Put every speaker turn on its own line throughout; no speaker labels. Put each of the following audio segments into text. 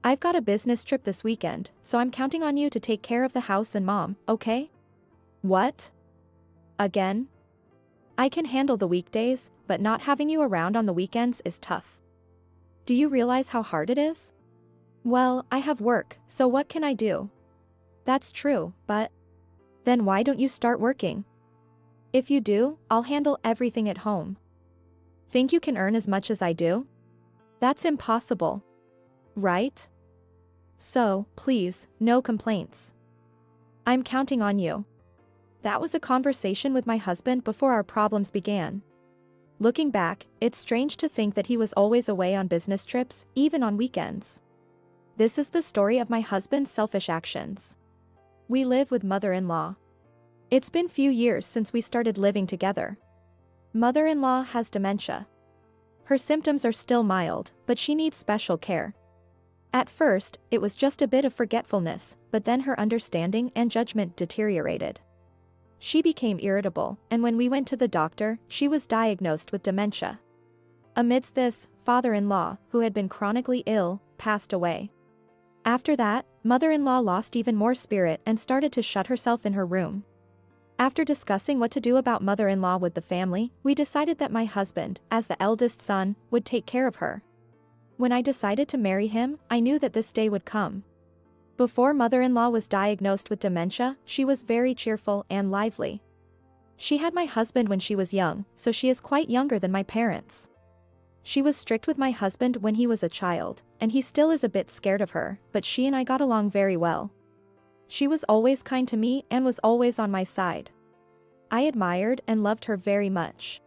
I've got a business trip this weekend, so I'm counting on you to take care of the house and mom, okay? What? Again? I can handle the weekdays, but not having you around on the weekends is tough. Do you realize how hard it is? Well, I have work, so what can I do? That's true, but then why don't you start working? If you do, I'll handle everything at home. Think you can earn as much as I do? That's impossible. Right? So, please, no complaints. I'm counting on you. That was a conversation with my husband before our problems began. Looking back, it's strange to think that he was always away on business trips, even on weekends. This is the story of my husband's selfish actions. We live with mother-in-law. It's been few years since we started living together. Mother-in-law has dementia. Her symptoms are still mild, but she needs special care. At first, it was just a bit of forgetfulness, but then her understanding and judgment deteriorated. She became irritable, and when we went to the doctor, she was diagnosed with dementia. Amidst this, father-in-law, who had been chronically ill, passed away. After that, mother-in-law lost even more spirit and started to shut herself in her room. After discussing what to do about mother-in-law with the family, we decided that my husband, as the eldest son, would take care of her. When I decided to marry him, I knew that this day would come. Before mother-in-law was diagnosed with dementia, she was very cheerful and lively. She had my husband when she was young, so she is quite younger than my parents. She was strict with my husband when he was a child, and he still is a bit scared of her, but she and I got along very well. She was always kind to me and was always on my side. I admired and loved her very much.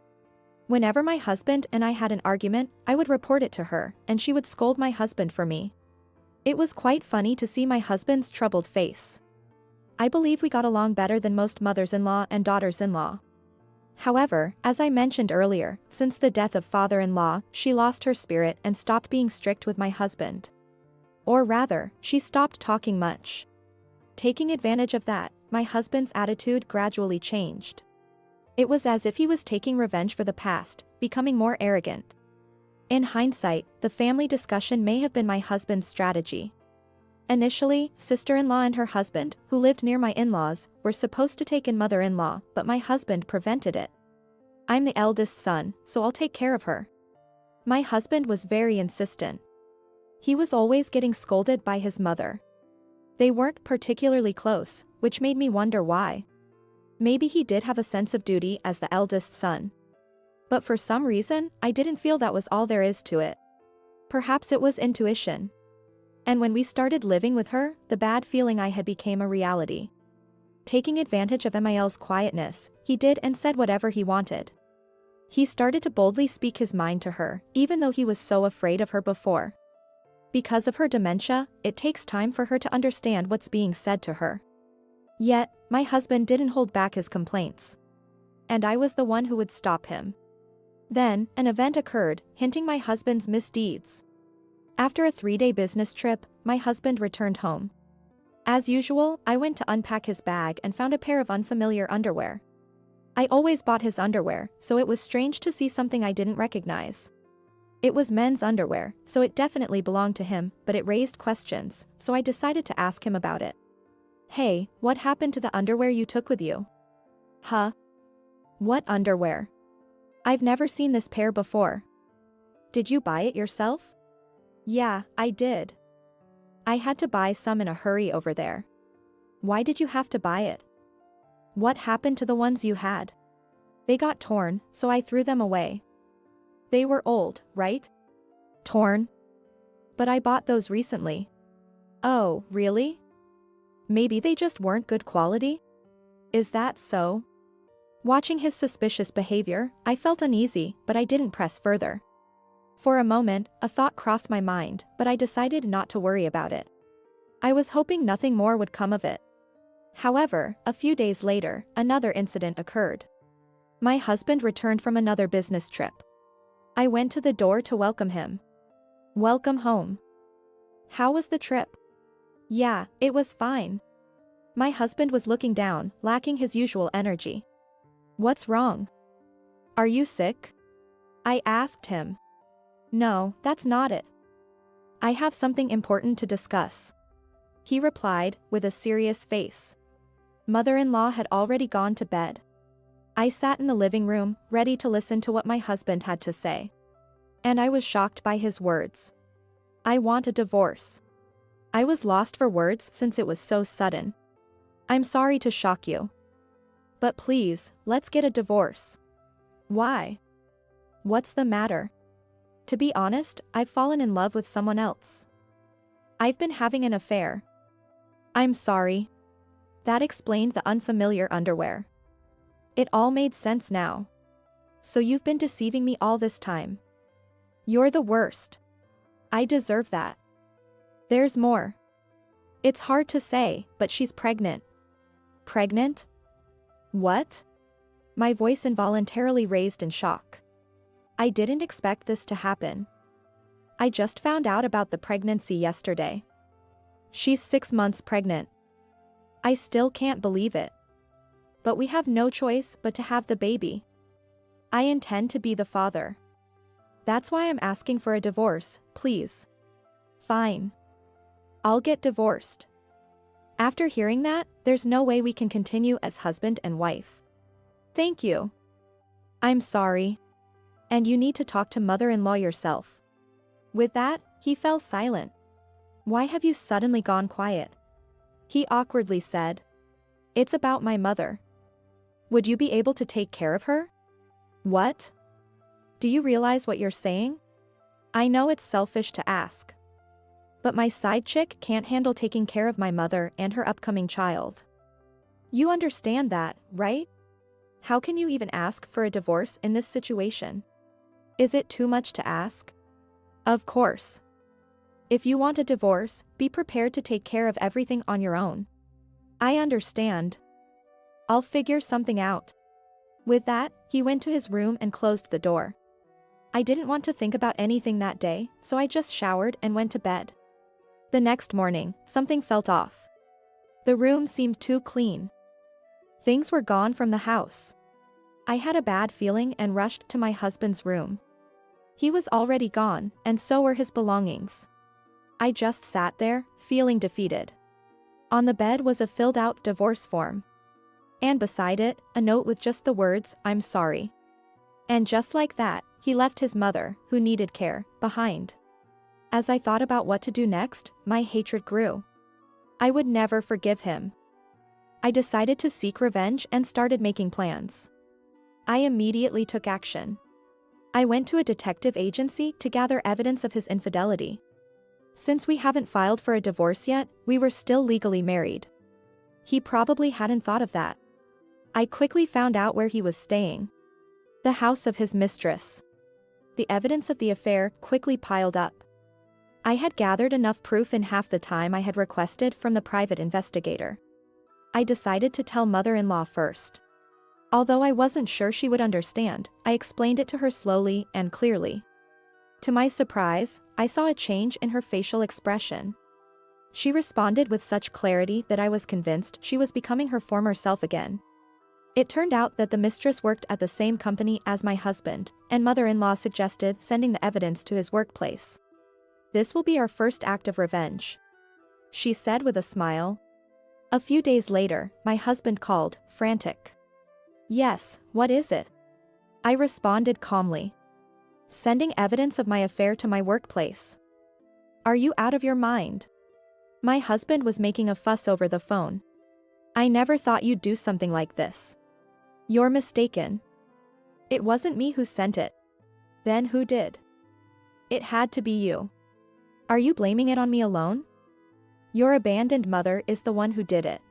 Whenever my husband and I had an argument, I would report it to her, and she would scold my husband for me. It was quite funny to see my husband's troubled face. I believe we got along better than most mothers-in-law and daughters-in-law. However, as I mentioned earlier, since the death of father-in-law, she lost her spirit and stopped being strict with my husband. Or rather, she stopped talking much. Taking advantage of that, my husband's attitude gradually changed. It was as if he was taking revenge for the past, becoming more arrogant. In hindsight, the family discussion may have been my husband's strategy. Initially, sister-in-law and her husband, who lived near my in-laws, were supposed to take in mother-in-law, but my husband prevented it. I'm the eldest son, so I'll take care of her. My husband was very insistent. He was always getting scolded by his mother. They weren't particularly close, which made me wonder why. Maybe he did have a sense of duty as the eldest son. But for some reason, I didn't feel that was all there is to it. Perhaps it was intuition. And when we started living with her, the bad feeling I had became a reality. Taking advantage of Emil's quietness, he did and said whatever he wanted. He started to boldly speak his mind to her, even though he was so afraid of her before. Because of her dementia, it takes time for her to understand what's being said to her. Yet, my husband didn't hold back his complaints. And I was the one who would stop him. Then, an event occurred, hinting my husband's misdeeds. After a 3-day business trip, my husband returned home. As usual, I went to unpack his bag and found a pair of unfamiliar underwear. I always bought his underwear, so it was strange to see something I didn't recognize. It was men's underwear, so it definitely belonged to him, but it raised questions, so I decided to ask him about it. Hey, what happened to the underwear you took with you? Huh? What underwear? I've never seen this pair before. Did you buy it yourself? Yeah, I did. I had to buy some in a hurry over there. Why did you have to buy it? What happened to the ones you had? They got torn, so I threw them away. They were old, right? Torn? But I bought those recently. Oh, really? Maybe they just weren't good quality? Is that so? Watching his suspicious behavior, I felt uneasy, but I didn't press further. For a moment, a thought crossed my mind, but I decided not to worry about it. I was hoping nothing more would come of it. However, a few days later, another incident occurred. My husband returned from another business trip. I went to the door to welcome him. Welcome home. How was the trip? Yeah, it was fine. My husband was looking down, lacking his usual energy. What's wrong? Are you sick? I asked him. No, that's not it. I have something important to discuss. He replied, with a serious face. Mother-in-law had already gone to bed. I sat in the living room, ready to listen to what my husband had to say. And I was shocked by his words. I want a divorce. I was lost for words since it was so sudden. I'm sorry to shock you. But please, let's get a divorce. Why? What's the matter? To be honest, I've fallen in love with someone else. I've been having an affair. I'm sorry. That explained the unfamiliar underwear. It all made sense now. So you've been deceiving me all this time. You're the worst. I deserve that. There's more. It's hard to say, but she's pregnant. Pregnant? What? My voice involuntarily raised in shock. I didn't expect this to happen. I just found out about the pregnancy yesterday. She's 6 months pregnant. I still can't believe it. But we have no choice but to have the baby. I intend to be the father. That's why I'm asking for a divorce, please. Fine. I'll get divorced. After hearing that, there's no way we can continue as husband and wife. Thank you. I'm sorry. And you need to talk to mother-in-law yourself. With that, he fell silent. Why have you suddenly gone quiet? He awkwardly said. It's about my mother. Would you be able to take care of her? What? Do you realize what you're saying? I know it's selfish to ask. But my side chick can't handle taking care of my mother and her upcoming child. You understand that, right? How can you even ask for a divorce in this situation? Is it too much to ask? Of course. If you want a divorce, be prepared to take care of everything on your own. I understand. I'll figure something out. With that, he went to his room and closed the door. I didn't want to think about anything that day, so I just showered and went to bed. The next morning, something felt off. The room seemed too clean. Things were gone from the house. I had a bad feeling and rushed to my husband's room. He was already gone, and so were his belongings. I just sat there, feeling defeated. On the bed was a filled-out divorce form. And beside it, a note with just the words, "I'm sorry." And just like that, he left his mother, who needed care, behind. As I thought about what to do next, my hatred grew. I would never forgive him. I decided to seek revenge and started making plans. I immediately took action. I went to a detective agency to gather evidence of his infidelity. Since we haven't filed for a divorce yet, we were still legally married. He probably hadn't thought of that. I quickly found out where he was staying. The house of his mistress. The evidence of the affair quickly piled up. I had gathered enough proof in half the time I had requested from the private investigator. I decided to tell mother-in-law first. Although I wasn't sure she would understand, I explained it to her slowly and clearly. To my surprise, I saw a change in her facial expression. She responded with such clarity that I was convinced she was becoming her former self again. It turned out that the mistress worked at the same company as my husband, and mother-in-law suggested sending the evidence to his workplace. This will be our first act of revenge, she said with a smile. A few days later, my husband called, frantic. Yes, what is it? I responded calmly. Sending evidence of my affair to my workplace. Are you out of your mind? My husband was making a fuss over the phone. I never thought you'd do something like this. You're mistaken. It wasn't me who sent it. Then who did? It had to be you. Are you blaming it on me alone? Your abandoned mother is the one who did it.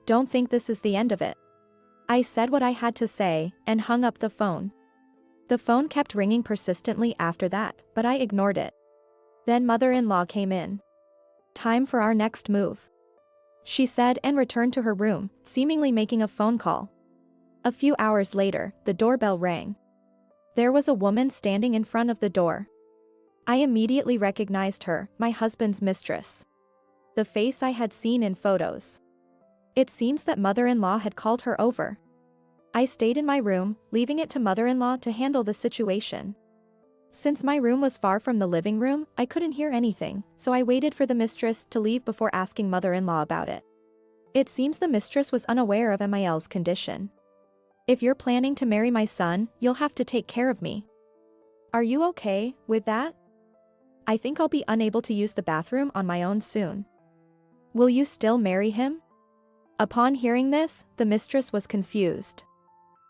Don't think this is the end of it. I said what I had to say, and hung up the phone. The phone kept ringing persistently after that, but I ignored it. Then mother-in-law came in. Time for our next move, she said and returned to her room, seemingly making a phone call. A few hours later, the doorbell rang. There was a woman standing in front of the door. I immediately recognized her, my husband's mistress. The face I had seen in photos. It seems that mother-in-law had called her over. I stayed in my room, leaving it to mother-in-law to handle the situation. Since my room was far from the living room, I couldn't hear anything, so I waited for the mistress to leave before asking mother-in-law about it. It seems the mistress was unaware of Emil's condition. If you're planning to marry my son, you'll have to take care of me. Are you okay with that? I think I'll be unable to use the bathroom on my own soon. Will you still marry him? Upon hearing this, the mistress was confused.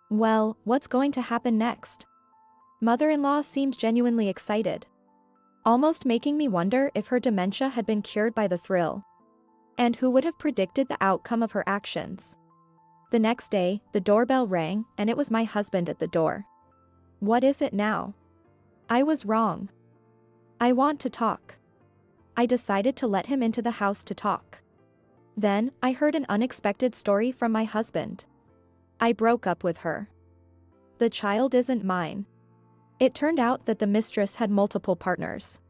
Well, what's going to happen next? Mother-in-law seemed genuinely excited, almost making me wonder if her dementia had been cured by the thrill. And who would have predicted the outcome of her actions? The next day, the doorbell rang, and it was my husband at the door. What is it now? I was wrong. I want to talk. I decided to let him into the house to talk. Then, I heard an unexpected story from my husband. I broke up with her. The child isn't mine. It turned out that the mistress had multiple partners.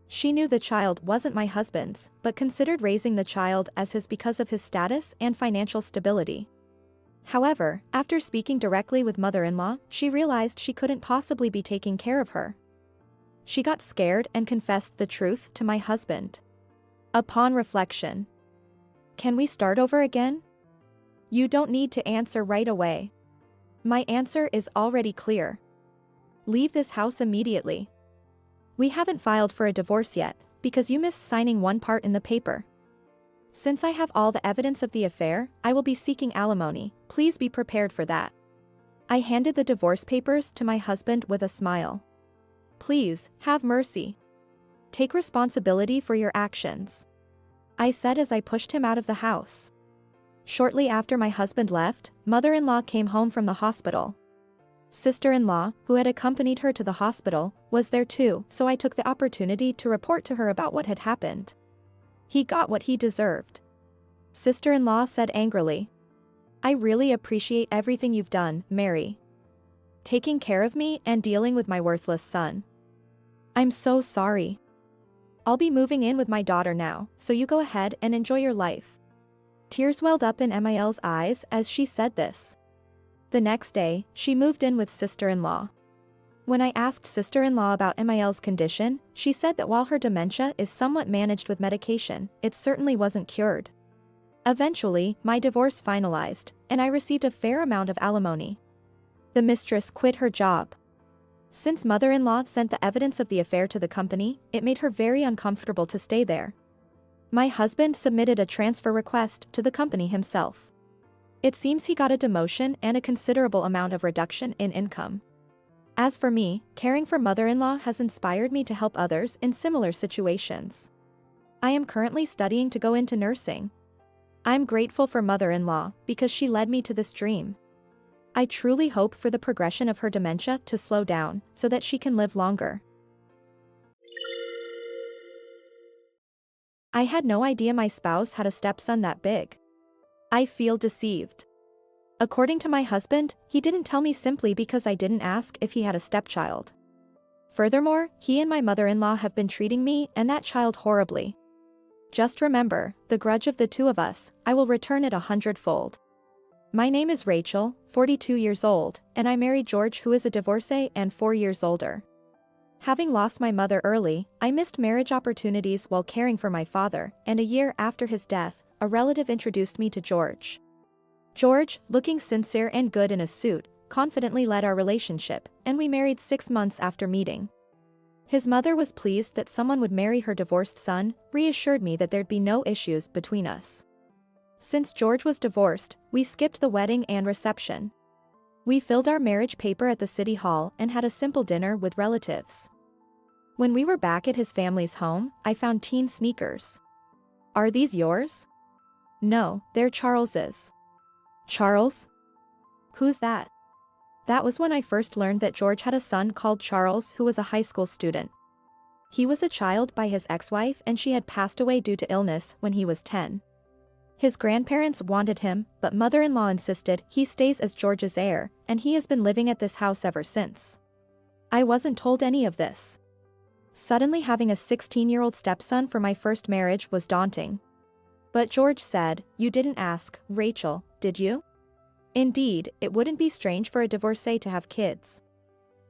She knew the child wasn't my husband's, but considered raising the child as his because of his status and financial stability. However, after speaking directly with mother-in-law, she realized she couldn't possibly be taking care of her. She got scared and confessed the truth to my husband. Upon reflection. Can we start over again? You don't need to answer right away. My answer is already clear. Leave this house immediately. We haven't filed for a divorce yet, because you missed signing one part in the paper. Since I have all the evidence of the affair, I will be seeking alimony. Please be prepared for that. I handed the divorce papers to my husband with a smile. Please, have mercy. Take responsibility for your actions, I said as I pushed him out of the house. Shortly after my husband left, mother-in-law came home from the hospital. Sister-in-law, who had accompanied her to the hospital, was there too, so I took the opportunity to report to her about what had happened. He got what he deserved. Sister-in-law said angrily. I really appreciate everything you've done, Mary. Taking care of me and dealing with my worthless son. I'm so sorry. I'll be moving in with my daughter now, so you go ahead and enjoy your life. Tears welled up in Emil's eyes as she said this. The next day, she moved in with sister-in-law. When I asked sister-in-law about Emil's condition, she said that while her dementia is somewhat managed with medication, it certainly wasn't cured. Eventually, my divorce finalized, and I received a fair amount of alimony. The mistress quit her job. Since mother-in-law sent the evidence of the affair to the company, it made her very uncomfortable to stay there. My husband submitted a transfer request to the company himself. It seems he got a demotion and a considerable amount of reduction in income. As for me, caring for mother-in-law has inspired me to help others in similar situations. I am currently studying to go into nursing. I'm grateful for mother-in-law because she led me to this dream. I truly hope for the progression of her dementia to slow down so that she can live longer. I had no idea my spouse had a stepson that big. I feel deceived. According to my husband, he didn't tell me simply because I didn't ask if he had a stepchild. Furthermore, he and my mother-in-law have been treating me and that child horribly. Just remember, the grudge of the two of us, I will return it 100-fold. My name is Rachel, 42 years old, and I married George, who is a divorcee and 4 years older. Having lost my mother early, I missed marriage opportunities while caring for my father, and a year after his death, a relative introduced me to George. George, looking sincere and good in a suit, confidently led our relationship, and we married 6 months after meeting. His mother was pleased that someone would marry her divorced son, reassured me that there'd be no issues between us. Since George was divorced, we skipped the wedding and reception. We filled our marriage paper at the city hall and had a simple dinner with relatives. When we were back at his family's home, I found teen sneakers. Are these yours? No, they're Charles's. Charles? Who's that? That was when I first learned that George had a son called Charles who was a high school student. He was a child by his ex-wife and she had passed away due to illness when he was 10. His grandparents wanted him, but mother-in-law insisted he stays as George's heir, and he has been living at this house ever since. I wasn't told any of this. Suddenly having a 16-year-old stepson for my first marriage was daunting. But George said, "You didn't ask, Rachel, did you?" Indeed, it wouldn't be strange for a divorcee to have kids.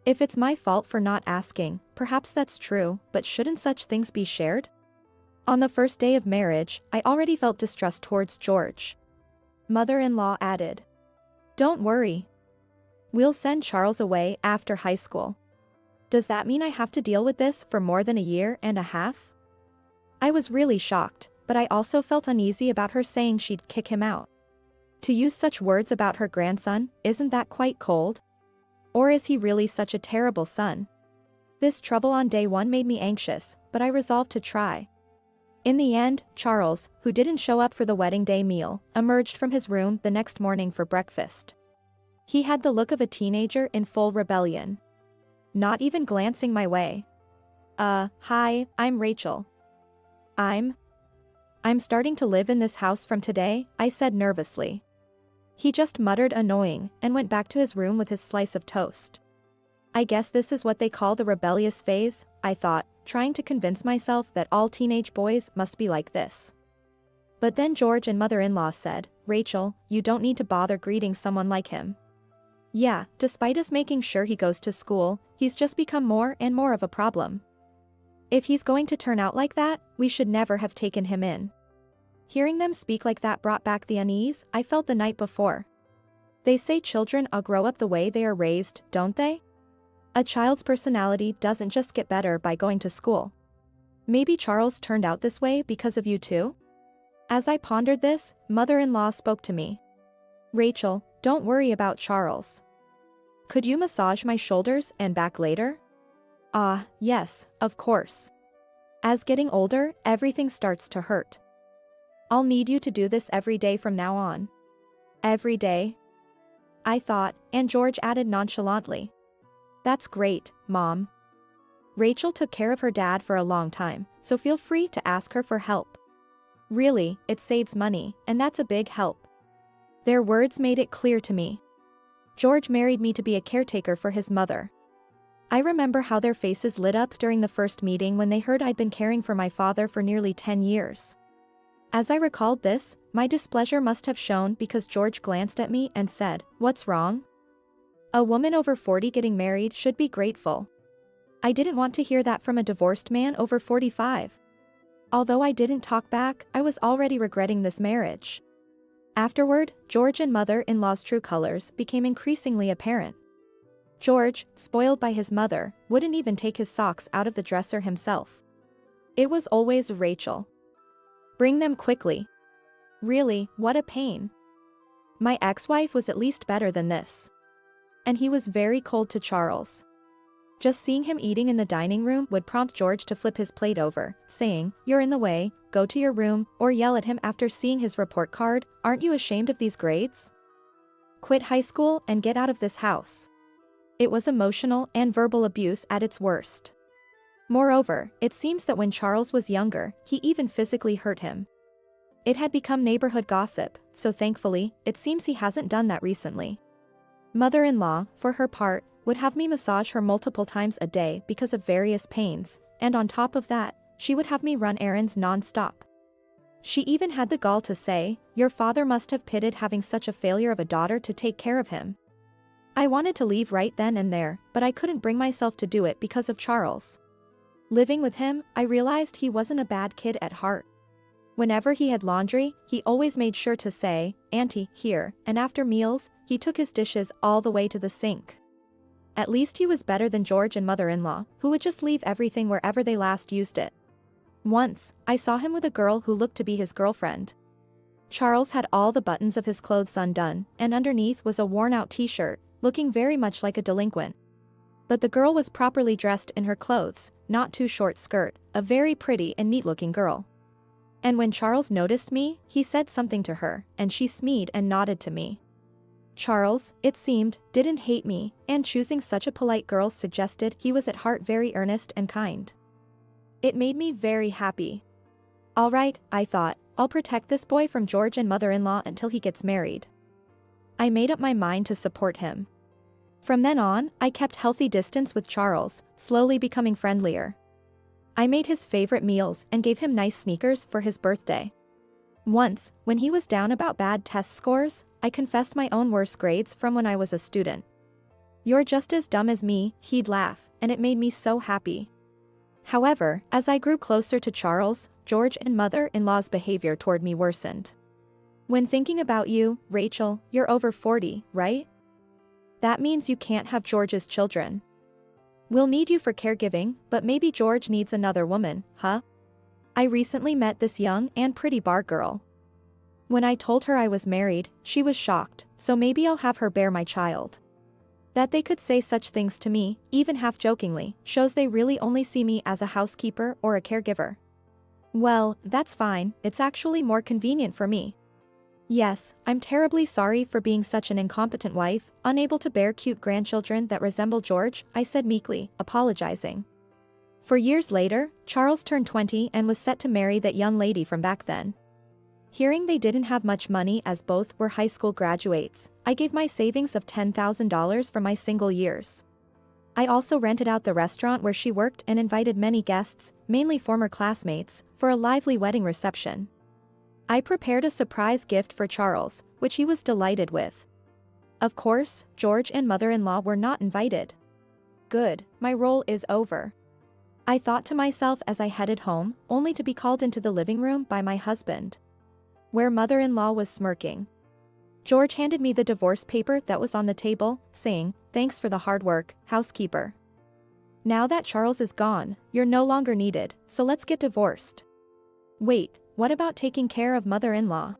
If it's my fault for not asking, perhaps that's true, but shouldn't such things be shared? On the first day of marriage, I already felt distrust towards George. Mother-in-law added, "Don't worry. We'll send Charles away after high school." Does that mean I have to deal with this for more than a year and a half? I was really shocked, but I also felt uneasy about her saying she'd kick him out. To use such words about her grandson, isn't that quite cold? Or is he really such a terrible son? This trouble on day one made me anxious, but I resolved to try. In the end, Charles, who didn't show up for the wedding day meal, emerged from his room the next morning for breakfast. He had the look of a teenager in full rebellion. Not even glancing my way. Hi, I'm Rachel. I'm starting to live in this house from today," I said nervously. He just muttered annoying and went back to his room with his slice of toast. I guess this is what they call the rebellious phase, I thought, trying to convince myself that all teenage boys must be like this. But then George and mother-in-law said, "Rachel, you don't need to bother greeting someone like him. Yeah, despite us making sure he goes to school, he's just become more and more of a problem. If he's going to turn out like that, we should never have taken him in." Hearing them speak like that brought back the unease I felt the night before. They say children all grow up the way they are raised, don't they? A child's personality doesn't just get better by going to school. Maybe Charles turned out this way because of you too? As I pondered this, mother-in-law spoke to me. "Rachel, don't worry about Charles. Could you massage my shoulders and back later?" Yes, of course. As getting older, everything starts to hurt. I'll need you to do this every day from now on. Every day? I thought, and George added nonchalantly. "That's great, Mom. Rachel took care of her dad for a long time, so feel free to ask her for help. Really, it saves money, and that's a big help." Their words made it clear to me. George married me to be a caretaker for his mother. I remember how their faces lit up during the first meeting when they heard I'd been caring for my father for nearly 10 years. As I recalled this, my displeasure must have shown because George glanced at me and said, "What's wrong? A woman over 40 getting married should be grateful." I didn't want to hear that from a divorced man over 45. Although I didn't talk back, I was already regretting this marriage. Afterward, George and mother-in-law's true colors became increasingly apparent. George, spoiled by his mother, wouldn't even take his socks out of the dresser himself. It was always Rachel. "Bring them quickly." Really, what a pain. My ex-wife was at least better than this. And he was very cold to Charles. Just seeing him eating in the dining room would prompt George to flip his plate over, saying, "You're in the way, go to your room," or yell at him after seeing his report card, "Aren't you ashamed of these grades? Quit high school and get out of this house." It was emotional and verbal abuse at its worst. Moreover, it seems that when Charles was younger, he even physically hurt him. It had become neighborhood gossip, so thankfully, it seems he hasn't done that recently. Mother-in-law, for her part, would have me massage her multiple times a day because of various pains, and on top of that, she would have me run errands non-stop. She even had the gall to say, "Your father must have pitted having such a failure of a daughter to take care of him." I wanted to leave right then and there, but I couldn't bring myself to do it because of Charles. Living with him, I realized he wasn't a bad kid at heart. Whenever he had laundry, he always made sure to say, "Auntie, here," and after meals, he took his dishes all the way to the sink. At least he was better than George and mother-in-law, who would just leave everything wherever they last used it. Once, I saw him with a girl who looked to be his girlfriend. Charles had all the buttons of his clothes undone, and underneath was a worn-out t-shirt, looking very much like a delinquent. But the girl was properly dressed in her clothes, not too short skirt, a very pretty and neat-looking girl. And when Charles noticed me, he said something to her, and she smeed and nodded to me. Charles, it seemed, didn't hate me, and choosing such a polite girl suggested he was at heart very earnest and kind. It made me very happy. All right, I thought, I'll protect this boy from George and mother-in-law until he gets married. I made up my mind to support him. From then on, I kept healthy distance with Charles, slowly becoming friendlier. I made his favorite meals and gave him nice sneakers for his birthday. Once, when he was down about bad test scores, I confessed my own worst grades from when I was a student. "You're just as dumb as me," he'd laugh, and it made me so happy. However, as I grew closer to Charles, George and mother-in-law's behavior toward me worsened. "When thinking about you, Rachel, you're over 40, right? That means you can't have George's children. We'll need you for caregiving, but maybe George needs another woman, huh? I recently met this young and pretty bar girl. When I told her I was married, she was shocked, so maybe I'll have her bear my child." That they could say such things to me, even half-jokingly, shows they really only see me as a housekeeper or a caregiver. Well, that's fine, it's actually more convenient for me. Yes, I'm terribly sorry for being such an incompetent wife, unable to bear cute grandchildren that resemble George, I said meekly, apologizing. For years later, Charles turned 20 and was set to marry that young lady from back then. Hearing they didn't have much money as both were high school graduates, I gave my savings of $10,000 for my single years. I also rented out the restaurant where she worked and invited many guests, mainly former classmates, for a lively wedding reception. I prepared a surprise gift for Charles, which he was delighted with. Of course, George and mother-in-law were not invited. Good, my role is over. I thought to myself as I headed home, only to be called into the living room by my husband, where mother-in-law was smirking. George handed me the divorce paper that was on the table, saying, "Thanks for the hard work, housekeeper. Now that Charles is gone, you're no longer needed, so let's get divorced." Wait, what about taking care of mother-in-law?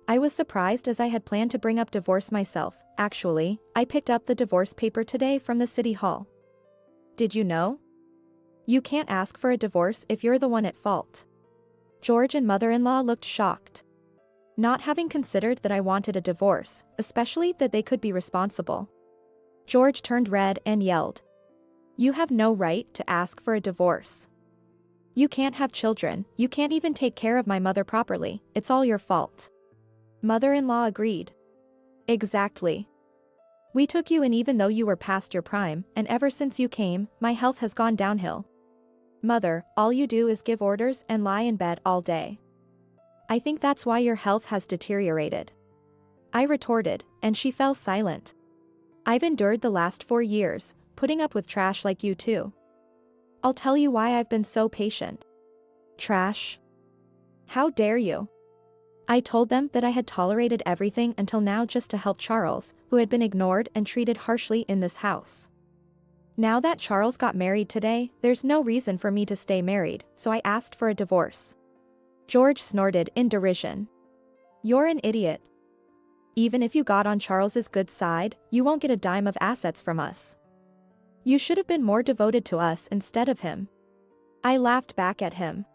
I was surprised as I had planned to bring up divorce myself. Actually, I picked up the divorce paper today from the city hall. Did you know? You can't ask for a divorce if you're the one at fault. George and mother-in-law looked shocked, not having considered that I wanted a divorce, especially that they could be responsible. George turned red and yelled, "You have no right to ask for a divorce. You can't have children, you can't even take care of my mother properly, it's all your fault." Mother-in-law agreed. "Exactly. We took you in even though you were past your prime, and ever since you came, my health has gone downhill. Mother, all you do is give orders and lie in bed all day. I think that's why your health has deteriorated." I retorted, and she fell silent. "I've endured the last 4 years, putting up with trash like you too. I'll tell you why I've been so patient." "Trash? How dare you?" I told them that I had tolerated everything until now just to help Charles, who had been ignored and treated harshly in this house. Now that Charles got married today, there's no reason for me to stay married, so I asked for a divorce. George snorted in derision. "You're an idiot. Even if you got on Charles's good side, you won't get a dime of assets from us. You should have been more devoted to us instead of him." I laughed back at him.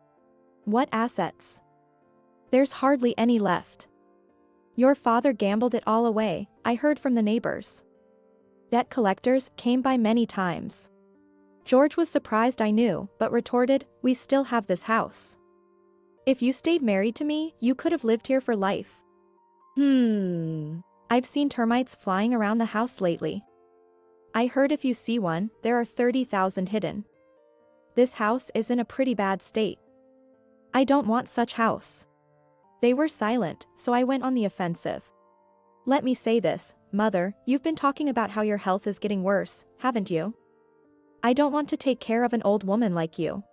"What assets? There's hardly any left. Your father gambled it all away, I heard from the neighbors. Debt collectors came by many times." George was surprised I knew, but retorted, "We still have this house. If you stayed married to me, you could have lived here for life." I've seen termites flying around the house lately. I heard if you see one, there are 30,000 hidden. This house is in a pretty bad state. I don't want such house. They were silent, so I went on the offensive. "Let me say this, Mother, you've been talking about how your health is getting worse, haven't you? I don't want to take care of an old woman like you.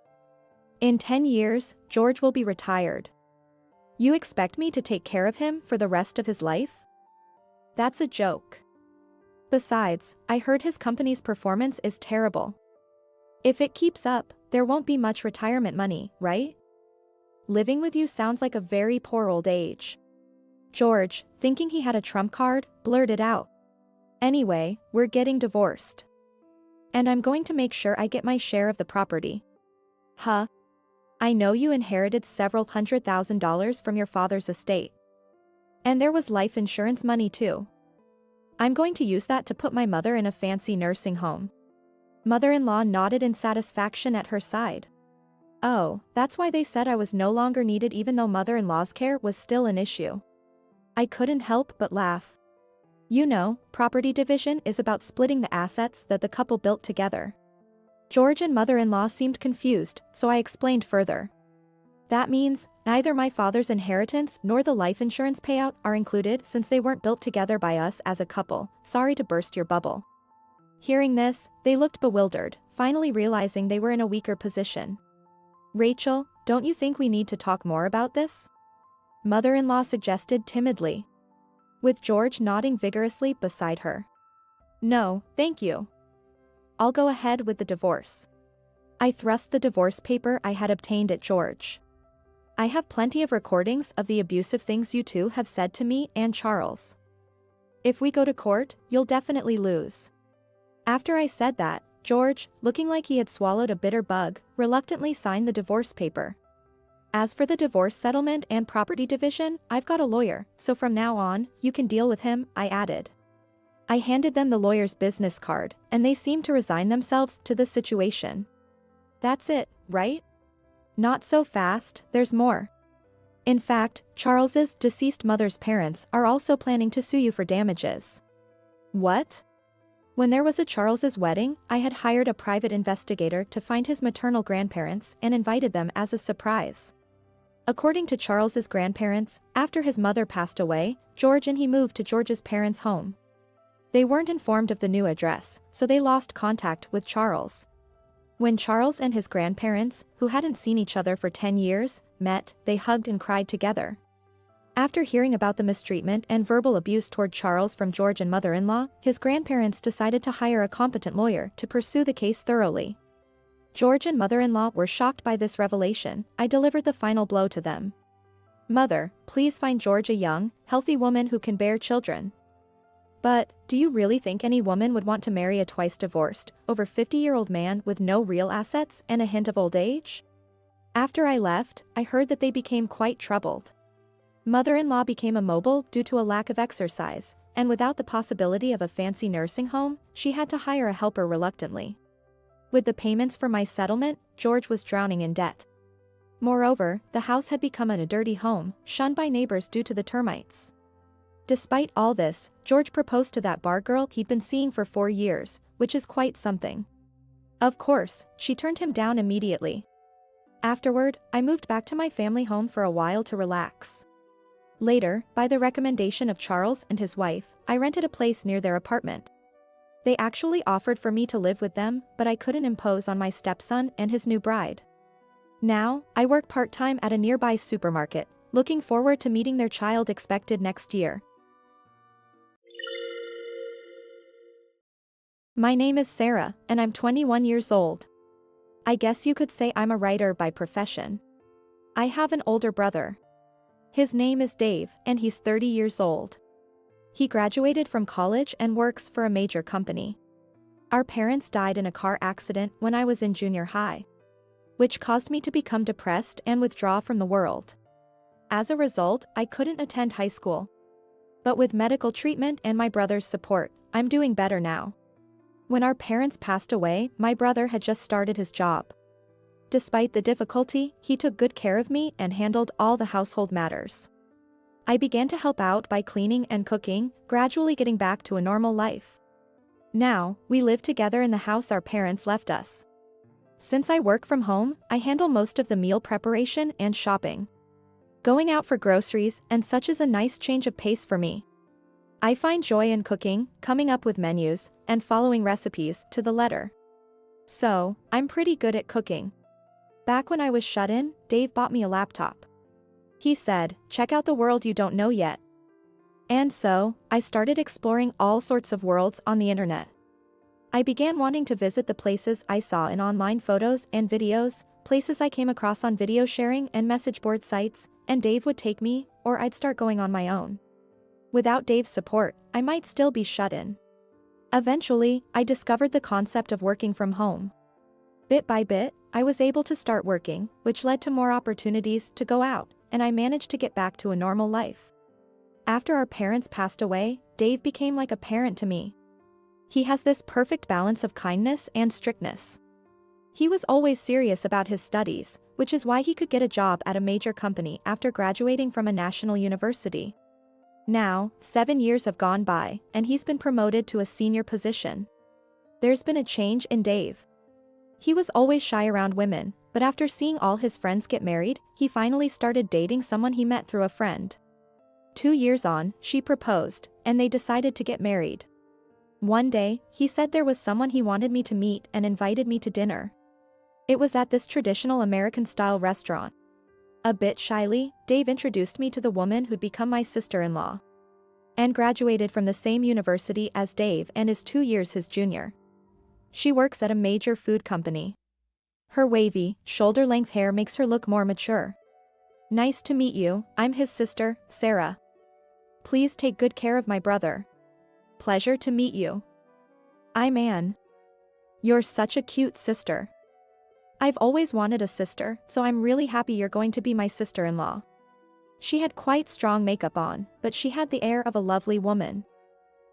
In 10 years, George will be retired. You expect me to take care of him for the rest of his life? That's a joke. Besides, I heard his company's performance is terrible. If it keeps up, there won't be much retirement money, right? Living with you sounds like a very poor old age." George, thinking he had a trump card, blurted out, "Anyway, we're getting divorced. And I'm going to make sure I get my share of the property." "Huh? I know you inherited several $100,000 from your father's estate. And there was life insurance money too. I'm going to use that to put my mother in a fancy nursing home." Mother-in-law nodded in satisfaction at her side. "Oh, that's why they said I was no longer needed even though mother-in-law's care was still an issue." I couldn't help but laugh. You know, property division is about splitting the assets that the couple built together. George and mother-in-law seemed confused, so I explained further. "That means, neither my father's inheritance nor the life insurance payout are included since they weren't built together by us as a couple. Sorry to burst your bubble." Hearing this, they looked bewildered, finally realizing they were in a weaker position. Rachel, don't you think we need to talk more about this? Mother-in-law suggested timidly, with George nodding vigorously beside her. No, thank you. I'll go ahead with the divorce. I thrust the divorce paper I had obtained at George. I have plenty of recordings of the abusive things you two have said to me and Charles. If we go to court, you'll definitely lose. After I said that, George, looking like he had swallowed a bitter bug, reluctantly signed the divorce paper. As for the divorce settlement and property division, I've got a lawyer, so from now on, you can deal with him, I added. I handed them the lawyer's business card, and they seemed to resign themselves to the situation. That's it, right? Not so fast, there's more. In fact, Charles's deceased mother's parents are also planning to sue you for damages. What? When there was a Charles's wedding, I had hired a private investigator to find his maternal grandparents and invited them as a surprise. According to Charles's grandparents, after his mother passed away, George and he moved to George's parents' home. They weren't informed of the new address, so they lost contact with Charles. When Charles and his grandparents, who hadn't seen each other for 10 years, met, they hugged and cried together. After hearing about the mistreatment and verbal abuse toward Charles from George and mother-in-law, his grandparents decided to hire a competent lawyer to pursue the case thoroughly. George and mother-in-law were shocked by this revelation. I delivered the final blow to them. Mother, please find George a young, healthy woman who can bear children. But, do you really think any woman would want to marry a twice-divorced, over 50-year-old man with no real assets and a hint of old age? After I left, I heard that they became quite troubled. Mother-in-law became immobile due to a lack of exercise, and without the possibility of a fancy nursing home, she had to hire a helper reluctantly. With the payments for my settlement, George was drowning in debt. Moreover, the house had become a dirty home, shunned by neighbors due to the termites. Despite all this, George proposed to that bar girl he'd been seeing for 4 years, which is quite something. Of course, she turned him down immediately. Afterward, I moved back to my family home for a while to relax. Later, by the recommendation of Charles and his wife, I rented a place near their apartment. They actually offered for me to live with them, but I couldn't impose on my stepson and his new bride. Now, I work part-time at a nearby supermarket, looking forward to meeting their child expected next year. My name is Sarah, and I'm 21 years old. I guess you could say I'm a writer by profession. I have an older brother. His name is Dave, and he's 30 years old. He graduated from college and works for a major company. Our parents died in a car accident when I was in junior high, which caused me to become depressed and withdraw from the world. As a result, I couldn't attend high school. But with medical treatment and my brother's support, I'm doing better now. When our parents passed away, my brother had just started his job. Despite the difficulty, he took good care of me and handled all the household matters. I began to help out by cleaning and cooking, gradually getting back to a normal life. Now, we live together in the house our parents left us. Since I work from home, I handle most of the meal preparation and shopping. Going out for groceries and such is a nice change of pace for me. I find joy in cooking, coming up with menus, and following recipes to the letter. So, I'm pretty good at cooking. Back when I was shut in, Dave bought me a laptop. He said, check out the world you don't know yet. And so, I started exploring all sorts of worlds on the internet. I began wanting to visit the places I saw in online photos and videos, places I came across on video sharing and message board sites, and Dave would take me, or I'd start going on my own. Without Dave's support, I might still be shut in. Eventually, I discovered the concept of working from home. Bit by bit, I was able to start working, which led to more opportunities to go out, and I managed to get back to a normal life. After our parents passed away, Dave became like a parent to me. He has this perfect balance of kindness and strictness. He was always serious about his studies, which is why he could get a job at a major company after graduating from a national university. Now, 7 years have gone by, and he's been promoted to a senior position. There's been a change in Dave. He was always shy around women, but after seeing all his friends get married, he finally started dating someone he met through a friend. 2 years on, she proposed, and they decided to get married. One day, he said there was someone he wanted me to meet and invited me to dinner. It was at this traditional American-style restaurant. A bit shyly, Dave introduced me to the woman who'd become my sister-in-law. And graduated from the same university as Dave and is 2 years his junior. She works at a major food company. Her wavy, shoulder-length hair makes her look more mature. Nice to meet you, I'm his sister, Sarah. Please take good care of my brother. Pleasure to meet you. I'm Anne. You're such a cute sister. I've always wanted a sister, so I'm really happy you're going to be my sister-in-law. She had quite strong makeup on, but she had the air of a lovely woman.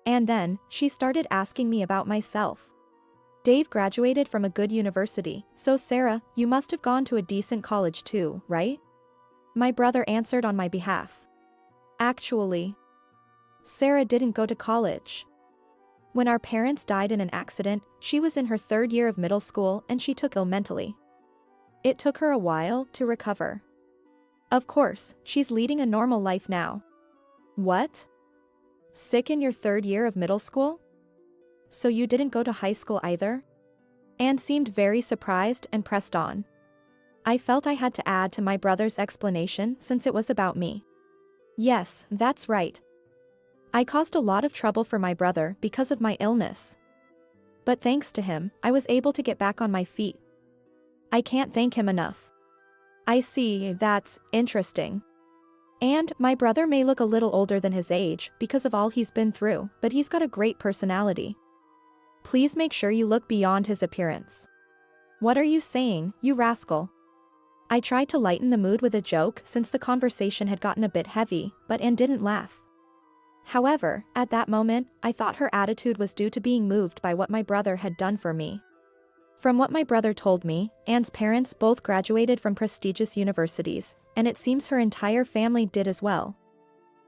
And then, she started asking me about myself. Dave graduated from a good university, so Sarah, you must have gone to a decent college too, right? My brother answered on my behalf. Actually, Sarah didn't go to college. When our parents died in an accident, she was in her 3rd year of middle school and she took ill mentally. It took her a while to recover. Of course, she's leading a normal life now. What? Sick in your 3rd year of middle school? So you didn't go to high school either? Anne seemed very surprised and pressed on. I felt I had to add to my brother's explanation since it was about me. Yes, that's right. I caused a lot of trouble for my brother because of my illness. But thanks to him, I was able to get back on my feet. I can't thank him enough. I see, that's interesting. And my brother may look a little older than his age because of all he's been through, but he's got a great personality. Please make sure you look beyond his appearance. What are you saying, you rascal? I tried to lighten the mood with a joke since the conversation had gotten a bit heavy, but Anne didn't laugh. However, at that moment, I thought her attitude was due to being moved by what my brother had done for me. From what my brother told me, Anne's parents both graduated from prestigious universities, and it seems her entire family did as well.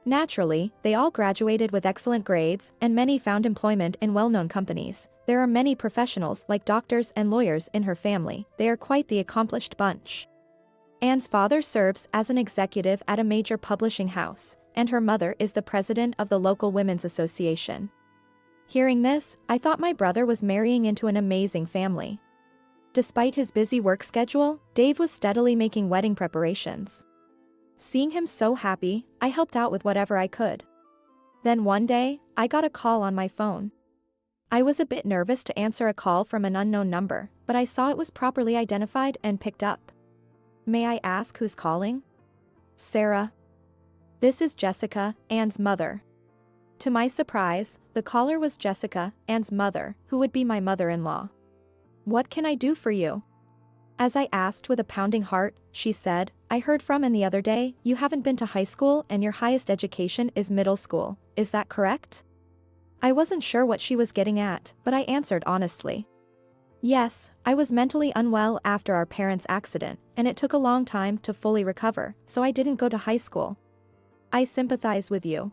Naturally, they all graduated with excellent grades, and many found employment in well-known companies. There are many professionals like doctors and lawyers in her family. They are quite the accomplished bunch. Anne's father serves as an executive at a major publishing house, and her mother is the president of the local women's association. Hearing this, I thought my brother was marrying into an amazing family. Despite his busy work schedule, Dave was steadily making wedding preparations. Seeing him so happy, I helped out with whatever I could. Then one day, I got a call on my phone. I was a bit nervous to answer a call from an unknown number, but I saw it was properly identified and picked up. May I ask who's calling? Sarah. This is Jessica, Anne's mother. To my surprise, the caller was Jessica, Anne's mother, who would be my mother-in-law. What can I do for you? As I asked with a pounding heart, she said, I heard from Anne the other day, you haven't been to high school and your highest education is middle school, is that correct? I wasn't sure what she was getting at, but I answered honestly. Yes, I was mentally unwell after our parents' accident, and it took a long time to fully recover, so I didn't go to high school. I sympathize with you.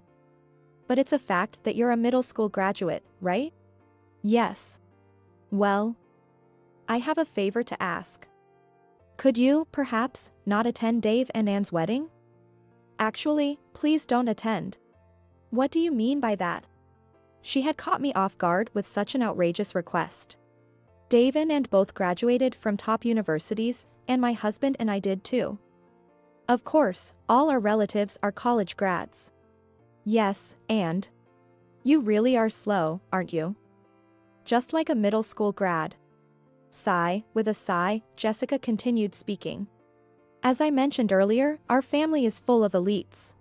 But it's a fact that you're a middle school graduate, right? Yes. Well, I have a favor to ask. Could you, perhaps, not attend Dave and Anne's wedding? Actually, please don't attend. What do you mean by that? She had caught me off guard with such an outrageous request. Dave and Anne both graduated from top universities, and my husband and I did too. Of course, all our relatives are college grads. Yes, and you really are slow, aren't you? Just like a middle school grad. Sigh, with a sigh, Jessica continued speaking. As I mentioned earlier, our family is full of elites.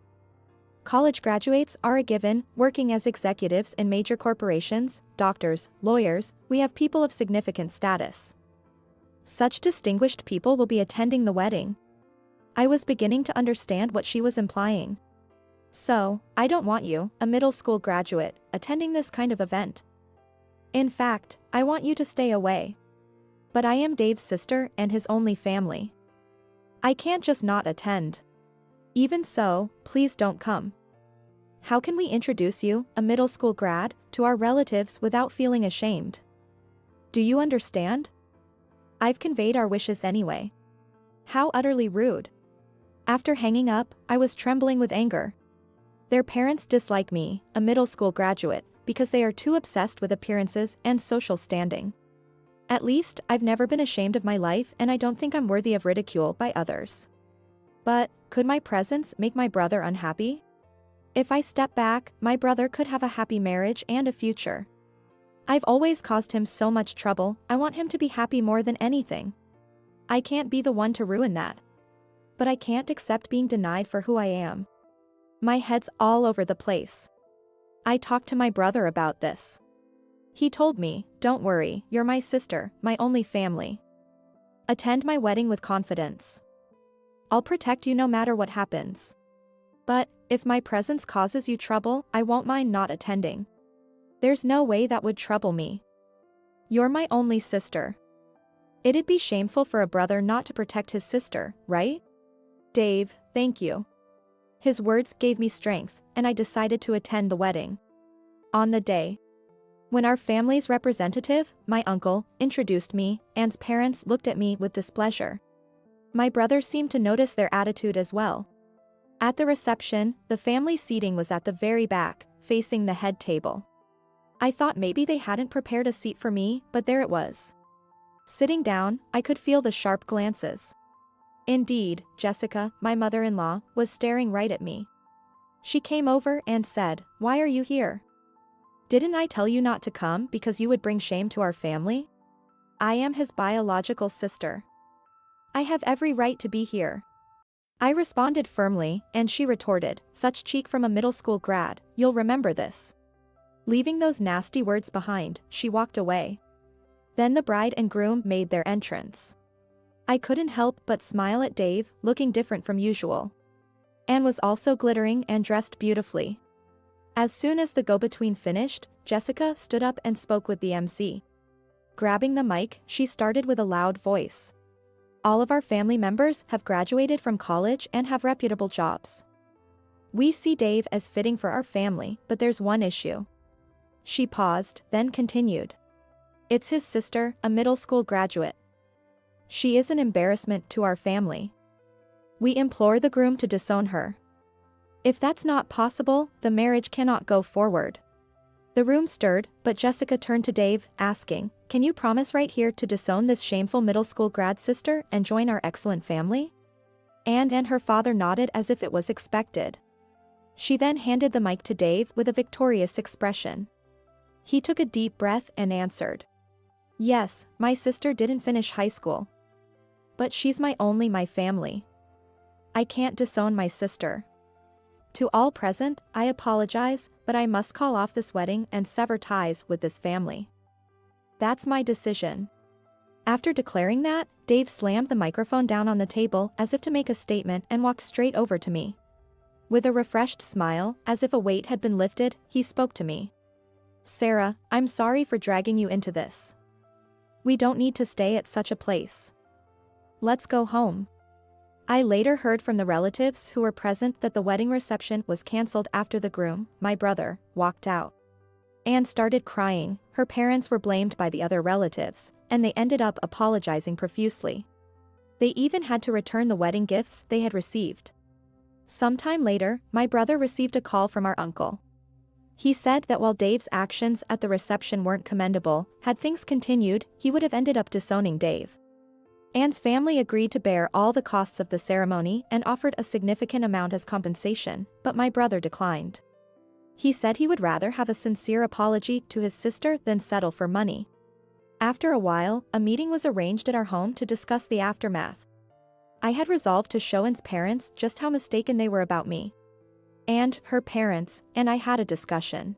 College graduates are a given, working as executives in major corporations, doctors, lawyers, we have people of significant status. Such distinguished people will be attending the wedding. I was beginning to understand what she was implying. So, I don't want you, a middle school graduate, attending this kind of event. In fact, I want you to stay away. But I am Dave's sister and his only family. I can't just not attend. Even so, please don't come. How can we introduce you, a middle school grad, to our relatives without feeling ashamed? Do you understand? I've conveyed our wishes anyway. How utterly rude. After hanging up, I was trembling with anger. Their parents dislike me, a middle school graduate, because they are too obsessed with appearances and social standing. At least, I've never been ashamed of my life and I don't think I'm worthy of ridicule by others. But, could my presence make my brother unhappy? If I step back, my brother could have a happy marriage and a future. I've always caused him so much trouble, I want him to be happy more than anything. I can't be the one to ruin that. But I can't accept being denied for who I am. My head's all over the place. I talked to my brother about this. He told me, "Don't worry, you're my sister, my only family. Attend my wedding with confidence. I'll protect you no matter what happens. But, if my presence causes you trouble, I won't mind not attending. There's no way that would trouble me. You're my only sister. It'd be shameful for a brother not to protect his sister, right? Dave, thank you." His words gave me strength, and I decided to attend the wedding. On the day, when our family's representative, my uncle, introduced me, Anne's parents looked at me with displeasure. My brother seemed to notice their attitude as well. At the reception, the family seating was at the very back, facing the head table. I thought maybe they hadn't prepared a seat for me, but there it was. Sitting down, I could feel the sharp glances. Indeed, Jessica, my mother-in-law, was staring right at me. She came over and said, "Why are you here? Didn't I tell you not to come because you would bring shame to our family? I am his biological sister. I have every right to be here." I responded firmly, and she retorted, "Such cheek from a middle school grad, you'll remember this." Leaving those nasty words behind, she walked away. Then the bride and groom made their entrance. I couldn't help but smile at Dave, looking different from usual. Anne was also glittering and dressed beautifully. As soon as the go-between finished, Jessica stood up and spoke with the MC. Grabbing the mic, she started with a loud voice. "All of our family members have graduated from college and have reputable jobs. We see Dave as fitting for our family, but there's one issue." She paused, then continued. "It's his sister, a middle school graduate. She is an embarrassment to our family. We implore the groom to disown her. If that's not possible, the marriage cannot go forward." The room stirred, but Jessica turned to Dave, asking, "Can you promise right here to disown this shameful middle school grad sister and join our excellent family?" And her father nodded as if it was expected. She then handed the mic to Dave with a victorious expression. He took a deep breath and answered, "Yes, my sister didn't finish high school. But she's my family. I can't disown my sister. To all present, I apologize, but I must call off this wedding and sever ties with this family. That's my decision." After declaring that, Dave slammed the microphone down on the table as if to make a statement and walked straight over to me. With a refreshed smile, as if a weight had been lifted, he spoke to me. "Sarah, I'm sorry for dragging you into this. We don't need to stay at such a place. Let's go home." I later heard from the relatives who were present that the wedding reception was cancelled after the groom, my brother, walked out. Anne started crying, her parents were blamed by the other relatives, and they ended up apologizing profusely. They even had to return the wedding gifts they had received. Sometime later, my brother received a call from our uncle. He said that while Dave's actions at the reception weren't commendable, had things continued, he would have ended up disowning Dave. Anne's family agreed to bear all the costs of the ceremony and offered a significant amount as compensation, but my brother declined. He said he would rather have a sincere apology to his sister than settle for money. After a while, a meeting was arranged at our home to discuss the aftermath. I had resolved to show Anne's parents just how mistaken they were about me. And her parents and I had a discussion.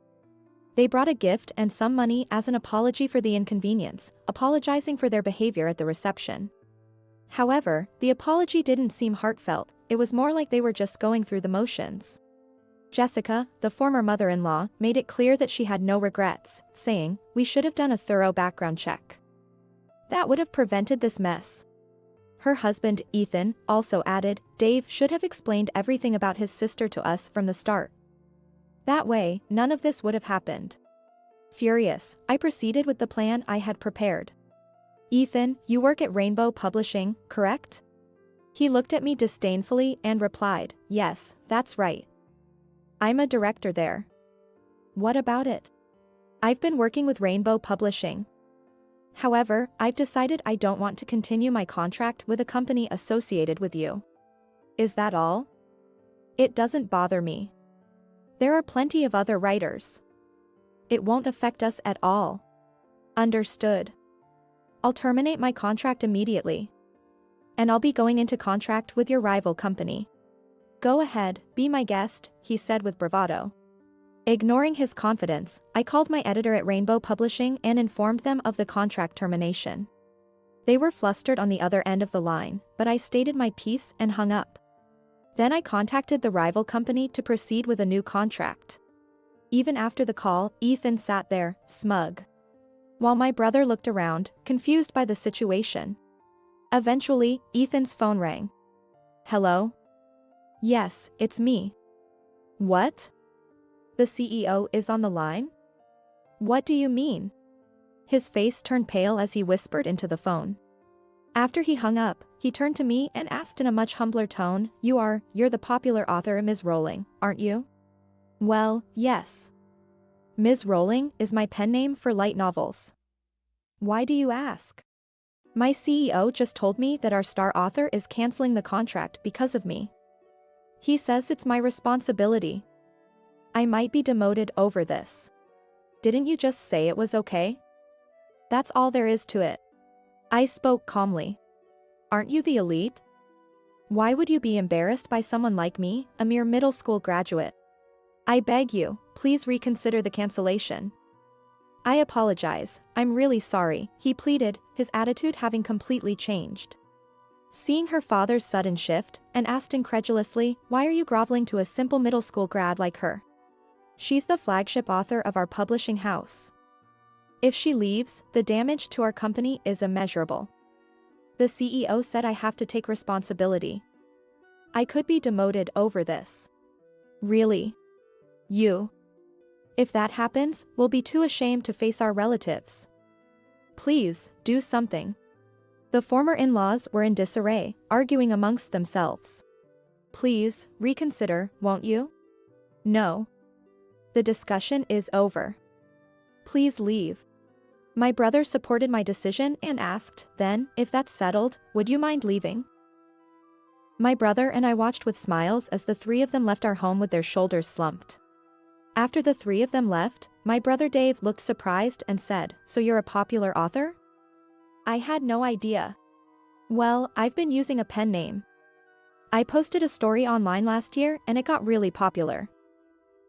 They brought a gift and some money as an apology for the inconvenience, apologizing for their behavior at the reception. However, the apology didn't seem heartfelt, it was more like they were just going through the motions. Jessica, the former mother-in-law, made it clear that she had no regrets, saying, "We should have done a thorough background check. That would have prevented this mess." Her husband, Ethan, also added, "Dave should have explained everything about his sister to us from the start. That way, none of this would have happened." Furious, I proceeded with the plan I had prepared. "Ethan, you work at Rainbow Publishing, correct?" He looked at me disdainfully and replied, "Yes, that's right. I'm a director there." "What about it?" I've been working with Rainbow Publishing. However, I've decided I don't want to continue my contract with a company associated with you. Is that all? It doesn't bother me. There are plenty of other writers. It won't affect us at all. Understood. I'll terminate my contract immediately. And I'll be going into contract with your rival company. Go ahead, be my guest, he said with bravado. Ignoring his confidence, I called my editor at Rainbow Publishing and informed them of the contract termination. They were flustered on the other end of the line, but I stated my piece and hung up. Then I contacted the rival company to proceed with a new contract. Even after the call, Ethan sat there, smug, while my brother looked around, confused by the situation. Eventually, Ethan's phone rang. Hello? Yes, it's me. What? The CEO is on the line? What do you mean? His face turned pale as he whispered into the phone. After he hung up, he turned to me and asked in a much humbler tone, You're the popular author Ms. Rowling, aren't you? Well, yes. Ms. Rowling is my pen name for light novels. Why do you ask? My CEO just told me that our star author is canceling the contract because of me. He says it's my responsibility. I might be demoted over this. Didn't you just say it was okay? That's all there is to it. I spoke calmly. Aren't you the elite? Why would you be embarrassed by someone like me, a mere middle school graduate? I beg you, please reconsider the cancellation. I apologize, I'm really sorry, he pleaded, his attitude having completely changed. Seeing her father's sudden shift, and asked incredulously, why are you groveling to a simple middle school grad like her? She's the flagship author of our publishing house. If she leaves, the damage to our company is immeasurable. The CEO said I have to take responsibility. I could be demoted over this. Really? You? If that happens, we'll be too ashamed to face our relatives. Please, do something. The former in-laws were in disarray, arguing amongst themselves. Please, reconsider, won't you? No. The discussion is over. Please leave. My brother supported my decision and asked, then, if that's settled, would you mind leaving? My brother and I watched with smiles as the three of them left our home with their shoulders slumped. After the three of them left, my brother Dave looked surprised and said, So you're a popular author? I had no idea. Well, I've been using a pen name. I posted a story online last year and it got really popular.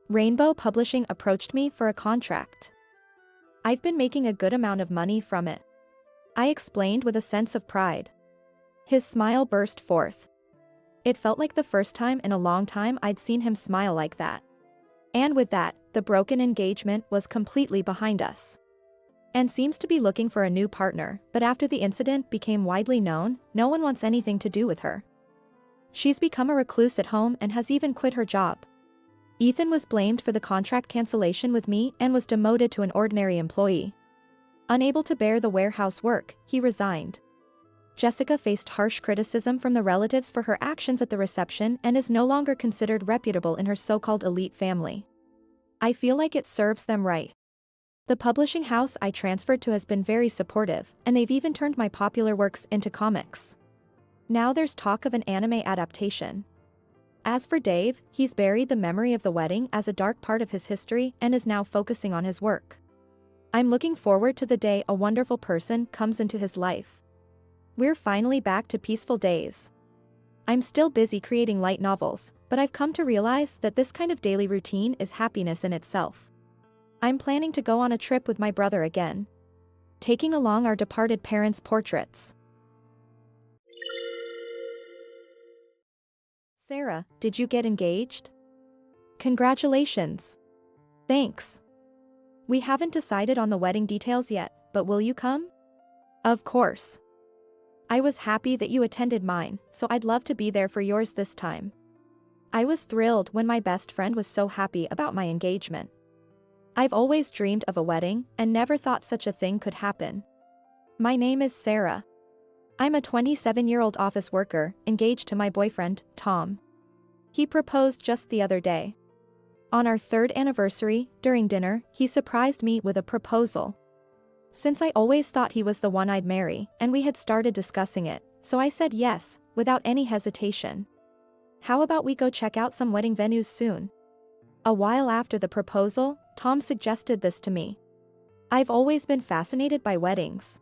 Rainbow Publishing approached me for a contract. I've been making a good amount of money from it. I explained with a sense of pride. His smile burst forth. It felt like the first time in a long time I'd seen him smile like that. And with that, the broken engagement was completely behind us. And seems to be looking for a new partner, but after the incident became widely known, no one wants anything to do with her. She's become a recluse at home and has even quit her job. Ethan was blamed for the contract cancellation with me and was demoted to an ordinary employee. Unable to bear the warehouse work, he resigned. Jessica faced harsh criticism from the relatives for her actions at the reception and is no longer considered reputable in her so-called elite family. I feel like it serves them right. The publishing house I transferred to has been very supportive, and they've even turned my popular works into comics. Now there's talk of an anime adaptation. As for Dave, he's buried the memory of the wedding as a dark part of his history and is now focusing on his work. I'm looking forward to the day a wonderful person comes into his life. We're finally back to peaceful days. I'm still busy creating light novels, but I've come to realize that this kind of daily routine is happiness in itself. I'm planning to go on a trip with my brother again, taking along our departed parents' portraits. Sarah, did you get engaged? Congratulations. Thanks. We haven't decided on the wedding details yet, but will you come? Of course. I was happy that you attended mine, so I'd love to be there for yours this time. I was thrilled when my best friend was so happy about my engagement. I've always dreamed of a wedding and never thought such a thing could happen. My name is Sarah. I'm a 27-year-old office worker, engaged to my boyfriend, Tom. He proposed just the other day. On our 3rd anniversary, during dinner, he surprised me with a proposal. Since I always thought he was the one I'd marry, and we had started discussing it, so I said yes, without any hesitation. How about we go check out some wedding venues soon? A while after the proposal, Tom suggested this to me. I've always been fascinated by weddings.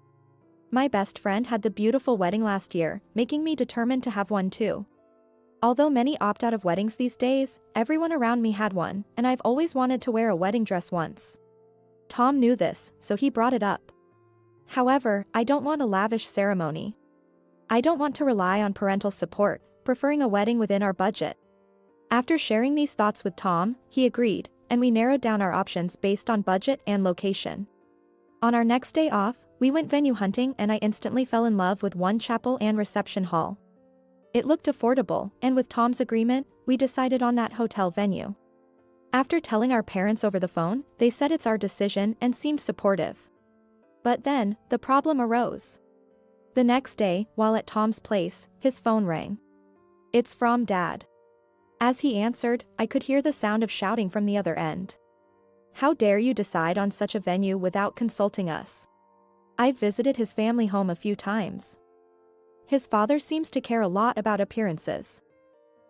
My best friend had the beautiful wedding last year, making me determined to have one too. Although many opt out of weddings these days, everyone around me had one, and I've always wanted to wear a wedding dress once. Tom knew this, so he brought it up. However, I don't want a lavish ceremony. I don't want to rely on parental support, preferring a wedding within our budget. After sharing these thoughts with Tom, he agreed, and we narrowed down our options based on budget and location. On our next day off, we went venue hunting and I instantly fell in love with one chapel and reception hall. It looked affordable, and with Tom's agreement, we decided on that hotel venue. After telling our parents over the phone, they said it's our decision and seemed supportive. But then, the problem arose. The next day, while at Tom's place, his phone rang. It's from Dad. As he answered, I could hear the sound of shouting from the other end. How dare you decide on such a venue without consulting us? I've visited his family home a few times. His father seems to care a lot about appearances.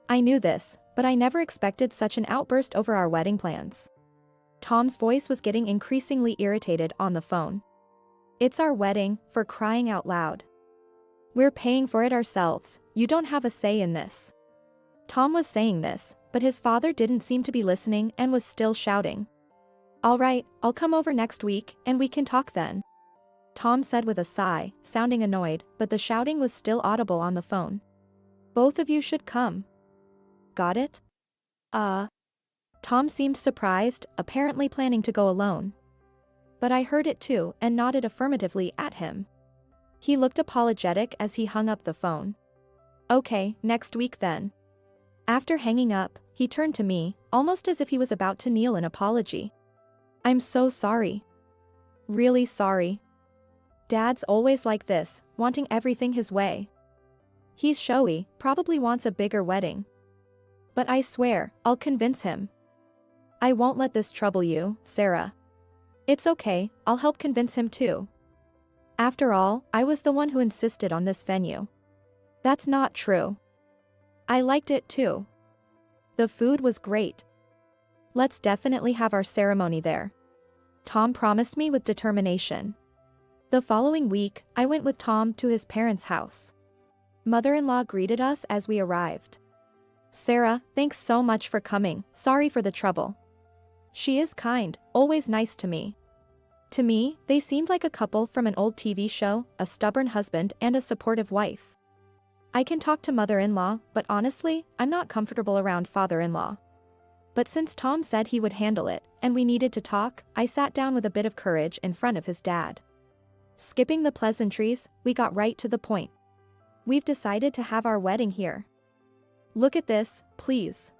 I knew this, but I never expected such an outburst over our wedding plans. Tom's voice was getting increasingly irritated on the phone. It's our wedding, for crying out loud. We're paying for it ourselves, you don't have a say in this. Tom was saying this, but his father didn't seem to be listening and was still shouting. All right, I'll come over next week, and we can talk then. Tom said with a sigh, sounding annoyed, but the shouting was still audible on the phone. Both of you should come. Got it? Tom seemed surprised, apparently planning to go alone. But I heard it too and nodded affirmatively at him. He looked apologetic as he hung up the phone. Okay, next week then. After hanging up, he turned to me, almost as if he was about to kneel in apology. I'm so sorry. Really sorry. Dad's always like this, wanting everything his way. He's showy, probably wants a bigger wedding. But I swear, I'll convince him. I won't let this trouble you, Sarah. It's okay, I'll help convince him too. After all, I was the one who insisted on this venue. That's not true. I liked it too. The food was great. Let's definitely have our ceremony there. Tom promised me with determination. The following week, I went with Tom to his parents' house. Mother-in-law greeted us as we arrived. Sarah, thanks so much for coming, sorry for the trouble. She is kind, always nice to me. To me, they seemed like a couple from an old TV show, a stubborn husband and a supportive wife. I can talk to mother-in-law, but honestly, I'm not comfortable around father-in-law. But since Tom said he would handle it, and we needed to talk, I sat down with a bit of courage in front of his dad. Skipping the pleasantries, we got right to the point. We've decided to have our wedding here. Look at this, please.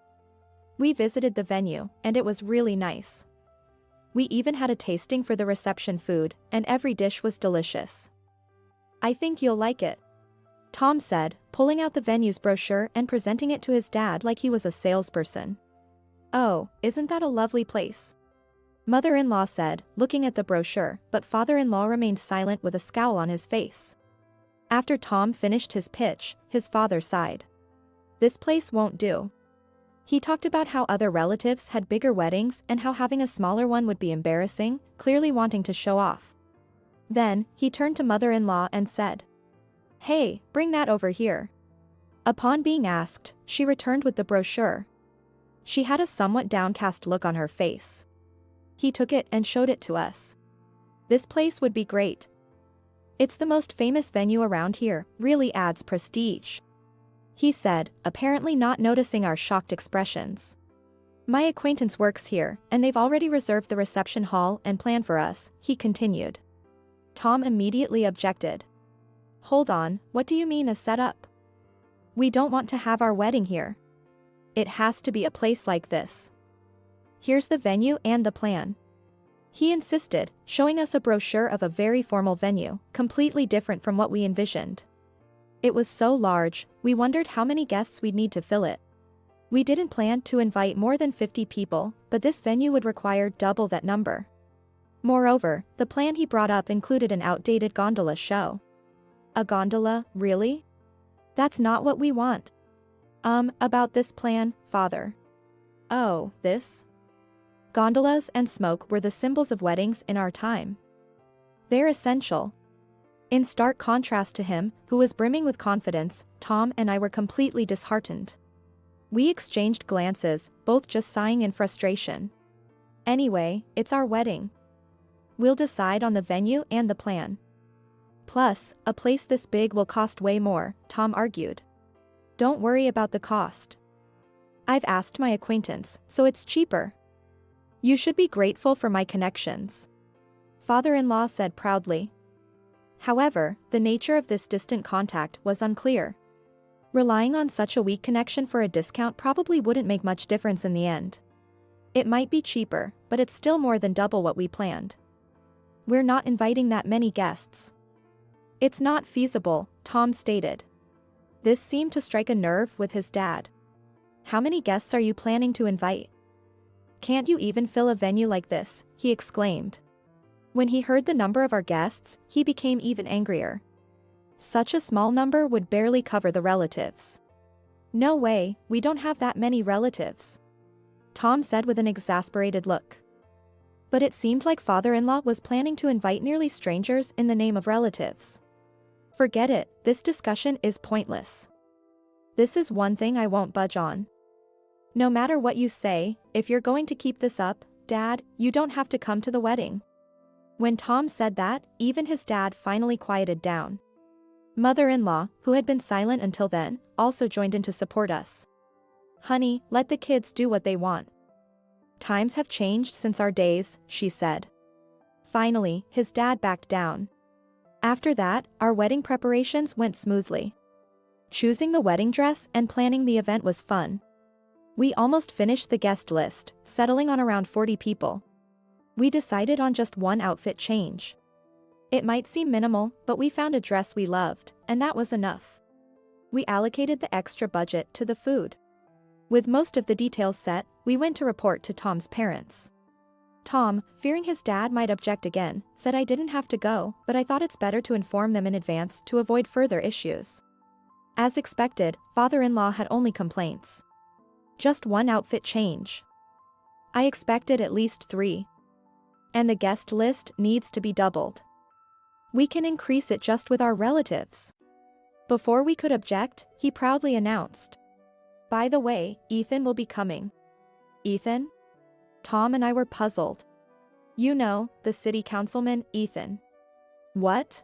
We visited the venue, and it was really nice. We even had a tasting for the reception food, and every dish was delicious. I think you'll like it. Tom said, pulling out the venue's brochure and presenting it to his dad like he was a salesperson. Oh, isn't that a lovely place? Mother-in-law said, looking at the brochure, but father-in-law remained silent with a scowl on his face. After Tom finished his pitch, his father sighed. This place won't do. He talked about how other relatives had bigger weddings and how having a smaller one would be embarrassing, clearly wanting to show off. Then, he turned to mother-in-law and said, Hey, bring that over here. Upon being asked, she returned with the brochure. She had a somewhat downcast look on her face. He took it and showed it to us. This place would be great. It's the most famous venue around here, really adds prestige. He said, apparently not noticing our shocked expressions. My acquaintance works here, and they've already reserved the reception hall and plan for us, he continued. Tom immediately objected. Hold on, what do you mean a setup? We don't want to have our wedding here. It has to be a place like this. Here's the venue and the plan. He insisted, showing us a brochure of a very formal venue, completely different from what we envisioned. It was so large, we wondered how many guests we'd need to fill it. We didn't plan to invite more than 50 people, but this venue would require double that number. Moreover, the plan he brought up included an outdated gondola show. A gondola, really? That's not what we want. About this plan, father. Oh, this? Gondolas and smoke were the symbols of weddings in our time. They're essential. In stark contrast to him, who was brimming with confidence, Tom and I were completely disheartened. We exchanged glances, both just sighing in frustration. Anyway, it's our wedding. We'll decide on the venue and the plan. Plus, a place this big will cost way more, Tom argued. Don't worry about the cost. I've asked my acquaintance, so it's cheaper. You should be grateful for my connections. Father-in-law said proudly. However, the nature of this distant contact was unclear. Relying on such a weak connection for a discount probably wouldn't make much difference in the end. It might be cheaper, but it's still more than double what we planned. We're not inviting that many guests. It's not feasible, Tom stated. This seemed to strike a nerve with his dad. How many guests are you planning to invite? Can't you even fill a venue like this? He exclaimed. When he heard the number of our guests, he became even angrier. Such a small number would barely cover the relatives. No way, we don't have that many relatives. Tom said with an exasperated look. But it seemed like father-in-law was planning to invite nearly strangers in the name of relatives. Forget it, this discussion is pointless. This is one thing I won't budge on. No matter what you say, if you're going to keep this up, Dad, you don't have to come to the wedding. When Tom said that, even his dad finally quieted down. Mother-in-law, who had been silent until then, also joined in to support us. Honey, let the kids do what they want. Times have changed since our days, she said. Finally, his dad backed down. After that, our wedding preparations went smoothly. Choosing the wedding dress and planning the event was fun. We almost finished the guest list, settling on around 40 people. We decided on just one outfit change. It might seem minimal, but we found a dress we loved, and that was enough. We allocated the extra budget to the food. With most of the details set, we went to report to Tom's parents. Tom, fearing his dad might object again, said I didn't have to go, but I thought it's better to inform them in advance to avoid further issues. As expected, father-in-law had only complaints. Just one outfit change. I expected at least 3. And the guest list needs to be doubled. We can increase it just with our relatives. Before we could object, he proudly announced. By the way, Ethan will be coming. Ethan? Tom and I were puzzled. You know, the city councilman, Ethan. What?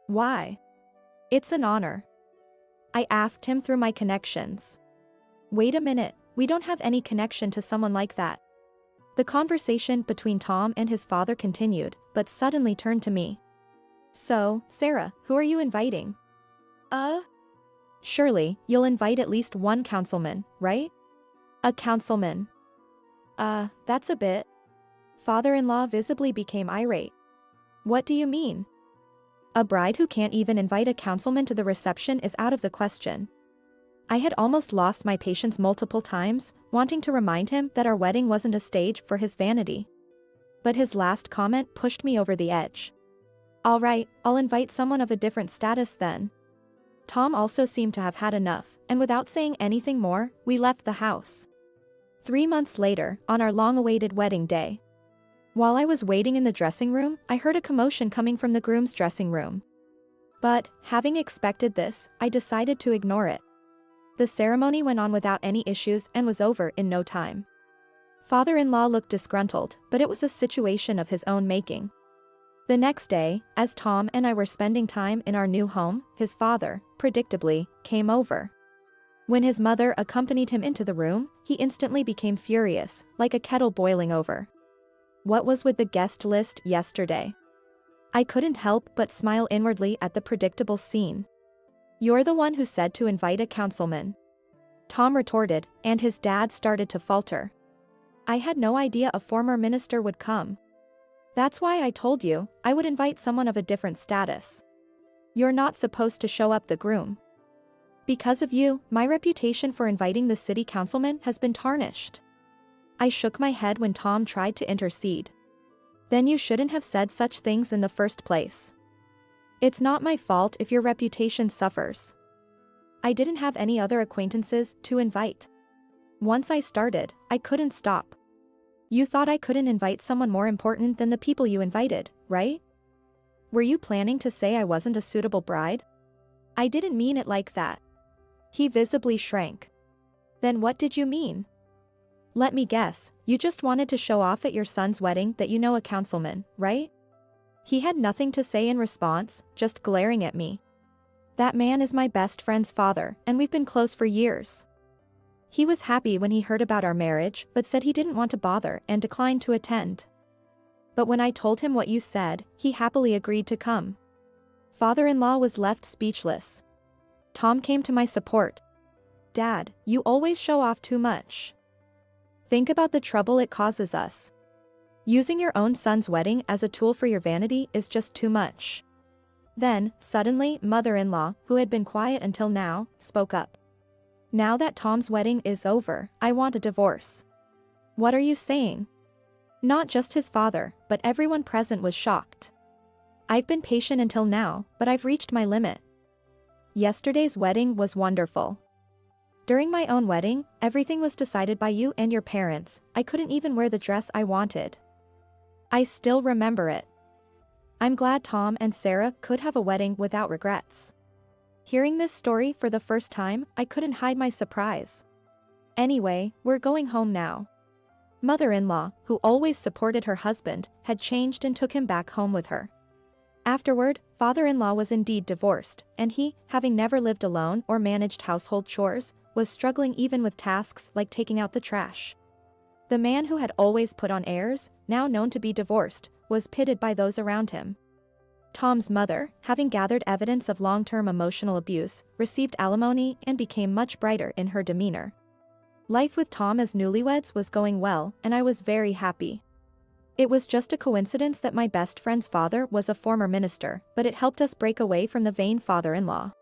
Why? It's an honor. I asked him through my connections. Wait a minute, we don't have any connection to someone like that. The conversation between Tom and his father continued, but suddenly turned to me. So, Sarah, who are you inviting? Surely, you'll invite at least one councilman, right? A councilman. That's a bit. Father-in-law visibly became irate. What do you mean? A bride who can't even invite a councilman to the reception is out of the question. I had almost lost my patience multiple times, wanting to remind him that our wedding wasn't a stage for his vanity. But his last comment pushed me over the edge. All right, I'll invite someone of a different status then. Tom also seemed to have had enough, and without saying anything more, we left the house. 3 months later, on our long-awaited wedding day. While I was waiting in the dressing room, I heard a commotion coming from the groom's dressing room. But, having expected this, I decided to ignore it. The ceremony went on without any issues and was over in no time. Father-in-law looked disgruntled, but it was a situation of his own making. The next day, as Tom and I were spending time in our new home, his father, predictably, came over. When his mother accompanied him into the room, he instantly became furious, like a kettle boiling over. What was with the guest list yesterday? I couldn't help but smile inwardly at the predictable scene. You're the one who said to invite a councilman. Tom retorted, and his dad started to falter. I had no idea a former minister would come. That's why I told you, I would invite someone of a different status. You're not supposed to show up the groom. Because of you, my reputation for inviting the city councilman has been tarnished. I shook my head when Tom tried to intercede. Then you shouldn't have said such things in the first place. It's not my fault if your reputation suffers. I didn't have any other acquaintances to invite. Once I started, I couldn't stop. You thought I couldn't invite someone more important than the people you invited, right? Were you planning to say I wasn't a suitable bride? I didn't mean it like that. He visibly shrank. Then what did you mean? Let me guess, you just wanted to show off at your son's wedding that you know a councilman, right? He had nothing to say in response, just glaring at me. That man is my best friend's father, and we've been close for years. He was happy when he heard about our marriage, but said he didn't want to bother and declined to attend. But when I told him what you said, he happily agreed to come. Father-in-law was left speechless. Tom came to my support. Dad, you always show off too much. Think about the trouble it causes us. Using your own son's wedding as a tool for your vanity is just too much. Then, suddenly, mother-in-law, who had been quiet until now, spoke up. Now that Tom's wedding is over, I want a divorce. What are you saying? Not just his father, but everyone present was shocked. I've been patient until now, but I've reached my limit. Yesterday's wedding was wonderful. During my own wedding, everything was decided by you and your parents. I couldn't even wear the dress I wanted. I still remember it. I'm glad Tom and Sarah could have a wedding without regrets. Hearing this story for the first time, I couldn't hide my surprise. Anyway, we're going home now. Mother-in-law, who always supported her husband, had changed and took him back home with her. Afterward, father-in-law was indeed divorced, and he, having never lived alone or managed household chores, was struggling even with tasks like taking out the trash. The man who had always put on airs, now known to be divorced, was pitied by those around him. Tom's mother, having gathered evidence of long-term emotional abuse, received alimony and became much brighter in her demeanor. Life with Tom as newlyweds was going well, and I was very happy. It was just a coincidence that my best friend's father was a former minister, but it helped us break away from the vain father-in-law.